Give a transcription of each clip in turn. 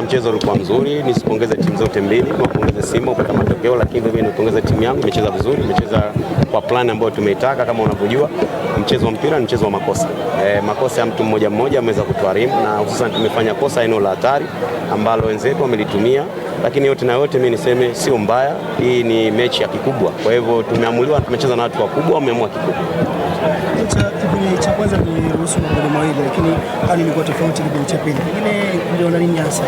Mchezo ulikuwa mzuri, nisipongeze timu zote mbili, niwapongeze Simba kupata matokeo, lakini mimi nipongeze timu yangu, imecheza vizuri, imecheza kwa plan ambayo tumeitaka. Kama unavyojua mchezo wa mpira ni mchezo wa makosa. Makosa ya mtu mmoja mmoja ameweza kutuharimu, na hususan tumefanya kosa eneo la hatari ambalo wenzetu wamelitumia, lakini yote na yote mimi niseme sio mbaya. Hii ni mechi ya kikubwa, kwa hivyo tumeamuliwa, tumecheza na watu wakubwa, wameamua kikubwa. Kipindi cha kwanza ni ruhusu magoli mawili, lakini hali ilikuwa tofauti kipindi cha pili. Pengine ndio nini hasa?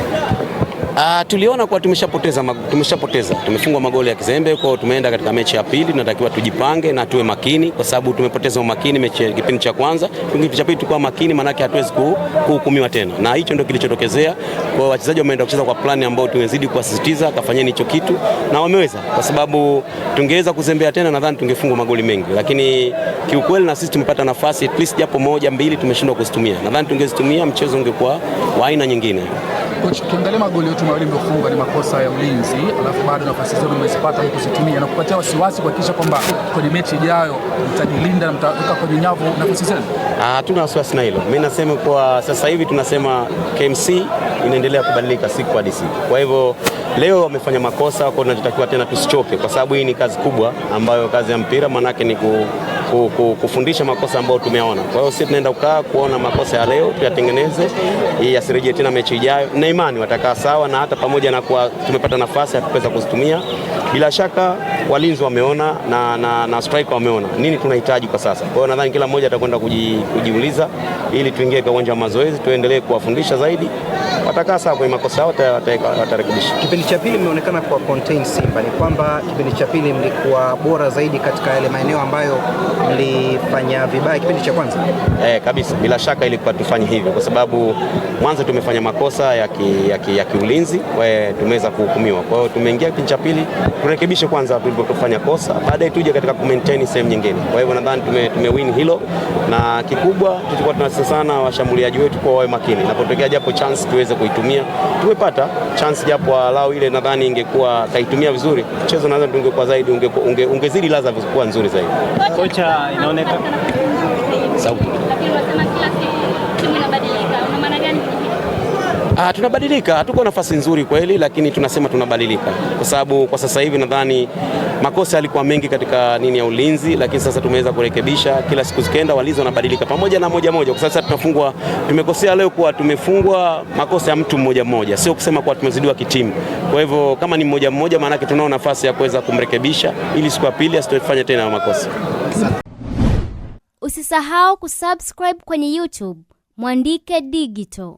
Tuliona kwa tumeshapoteza. Tumefungwa magoli ya kizembe, kwa tumeenda katika mechi ya pili, tunatakiwa tujipange na tuwe makini kwa sababu tumepoteza umakini mechi kipindi cha kwanza. Kipindi cha pili tulikuwa makini, maana yake hatuwezi kuhukumiwa tena. Na hicho ndio kilichotokezea. Kwa wachezaji wameenda kucheza kwa plani ambayo tumezidi kuwasisitiza, kafanyeni hicho kitu na wameweza, kwa sababu tungeweza kuzembea tena nadhani tungefungwa magoli mengi. Lakini kiukweli na sisi tumepata nafasi at least japo moja mbili tumeshindwa kuzitumia. Nadhani tungezitumia mchezo ungekuwa wa aina nyingine. Ukiangalia magoli yote mawili mliofunga ni makosa ya ulinzi, alafu bado nafasi zenu mmezipata kuzitumia na kupatia wasiwasi kuhakikisha kwamba kwenye mechi ijayo mtajilinda na mtaweka kwenye nyavu nafasi zenu. Hatuna wasiwasi na hilo. Mimi nasema kwa sasa hivi tunasema KMC inaendelea kubadilika siku hadi siku. Kwa hivyo leo wamefanya makosa, kwa tunatakiwa tena tusichoke, kwa sababu hii ni kazi kubwa ambayo kazi ya mpira maana yake ni kufundisha makosa ambayo tumeona. Kwa hiyo sisi tunaenda kuona makosa ya leo tuyatengeneze ili yasirejee tena mechi ijayo, na imani watakaa sawa, na hata pamoja na kwa tumepata nafasi ya kuweza kuzitumia, bila shaka walinzi wameona na striker wameona nini tunahitaji kwa sasa. Kwa hiyo nadhani kila mmoja atakwenda kujiuliza ili tuingie kwa uwanja wa mazoezi, tuendelee kuwafundisha zaidi, watakaa sawa kwa makosa yao, watarekebisha. Kipindi cha pili mmeonekana kwa contain Simba, ni kwamba kipindi cha pili mlikuwa bora zaidi katika yale maeneo ambayo mlifanya vibaya kipindi cha kwanza. Kabisa, bila shaka ilikuwa tufanye hivyo kwa sababu mwanzo tumefanya makosa ya kiulinzi, tumeweza kuhukumiwa. Kwa hiyo tumeingia kipindi cha pili turekebishe kwanza tulipofanya kosa, baadaye tuje katika maintain sehemu nyingine. Kwa hivyo nadhani tumewin hilo, na kikubwa tulikuwa tunasema sana washambuliaji wetu kwa wawe makini. Inapotokea japo chance tuweze kuitumia. Tumepata chance japo alao ile, nadhani ingekuwa kaitumia vizuri, mchezo nadhani tungekuwa zaidi ungezidi ladha kuwa nzuri zaidi. Kocha inaonekana sauti tunabadilika, hatuko nafasi nzuri kweli, lakini tunasema tunabadilika kwa sababu kwa sasa hivi nadhani makosa yalikuwa mengi katika ya ulinzi, lakini sasa tumeweza kurekebisha. Kila siku zikienda walinzi wanabadilika pamoja na moja. Kwa sasa tumekosea leo kwa tumefungwa makosa ya mtu mmoja, sio kusema kwa tumezidiwa kitimu. Kwa hivyo kama ni mmoja maana yake tunao nafasi ya kuweza kumrekebisha ili siku ya pili asitofanye tena makosa. Usisahau kusubscribe kwenye YouTube Mwandike Digital.